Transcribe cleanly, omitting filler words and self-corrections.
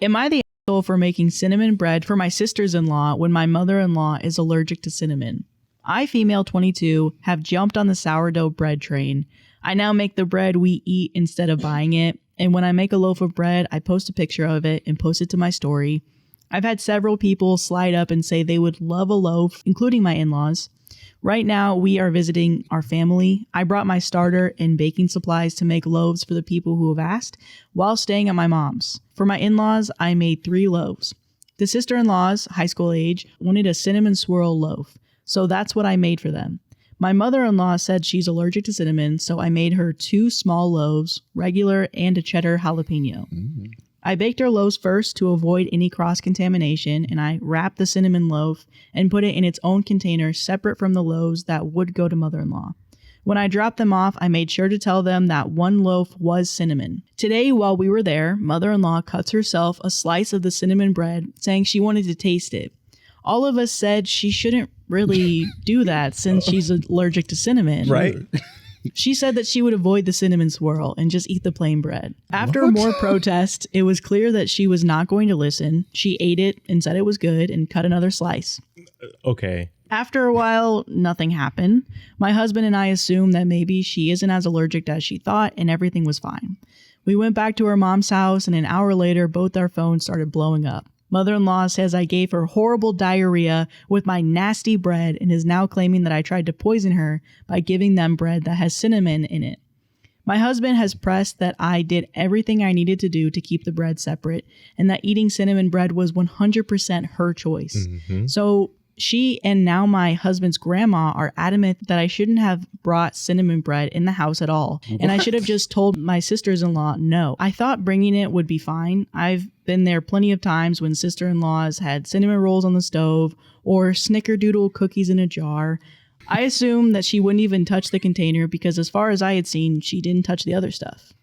Am I the asshole for making cinnamon bread for my sisters-in-law when my mother-in-law is allergic to cinnamon? I, female 22, have jumped on the sourdough bread train. I now make the bread we eat instead of buying it. And when I make a loaf of bread, I post a picture of it and post it to my story. I've had several people slide up and say they would love a loaf, including my in-laws. Right now, we are visiting our family. I brought my starter and baking supplies to make loaves for the people who have asked while staying at my mom's. For my in-laws, I made 3 loaves. The sister-in-laws, high school age, wanted a cinnamon swirl loaf, so that's what I made for them. My mother-in-law said she's allergic to cinnamon, so I made her 2 small loaves, regular and a cheddar jalapeno. I baked our loaves first to avoid any cross-contamination, and I wrapped the cinnamon loaf and put it in its own container separate from the loaves that would go to mother-in-law. When I dropped them off, I made sure to tell them that 1 loaf was cinnamon. Today, while we were there, mother-in-law cuts herself a slice of the cinnamon bread, saying she wanted to taste it. All of us said she shouldn't really do that since she's allergic to cinnamon. Right. She said that she would avoid the cinnamon swirl and just eat the plain bread. After more protest, it was clear that she was not going to listen. She ate it and said it was good and cut another slice. Okay. After a while, nothing happened. My husband and I assumed that maybe she isn't as allergic as she thought and everything was fine. We went back to her mom's house and an hour later, both our phones started blowing up. Mother-in-law says I gave her horrible diarrhea with my nasty bread and is now claiming that I tried to poison her by giving them bread that has cinnamon in it. My husband has pressed that I did everything I needed to do to keep the bread separate and that eating cinnamon bread was 100% her choice. So she and now my husband's grandma are adamant that I shouldn't have brought cinnamon bread in the house at all. And I should have just told my sisters-in-law no. I thought bringing it would be fine. I've been there plenty of times when sister-in-laws had cinnamon rolls on the stove or snickerdoodle cookies in a jar. I assumed that she wouldn't even touch the container because as far as I had seen, she didn't touch the other stuff.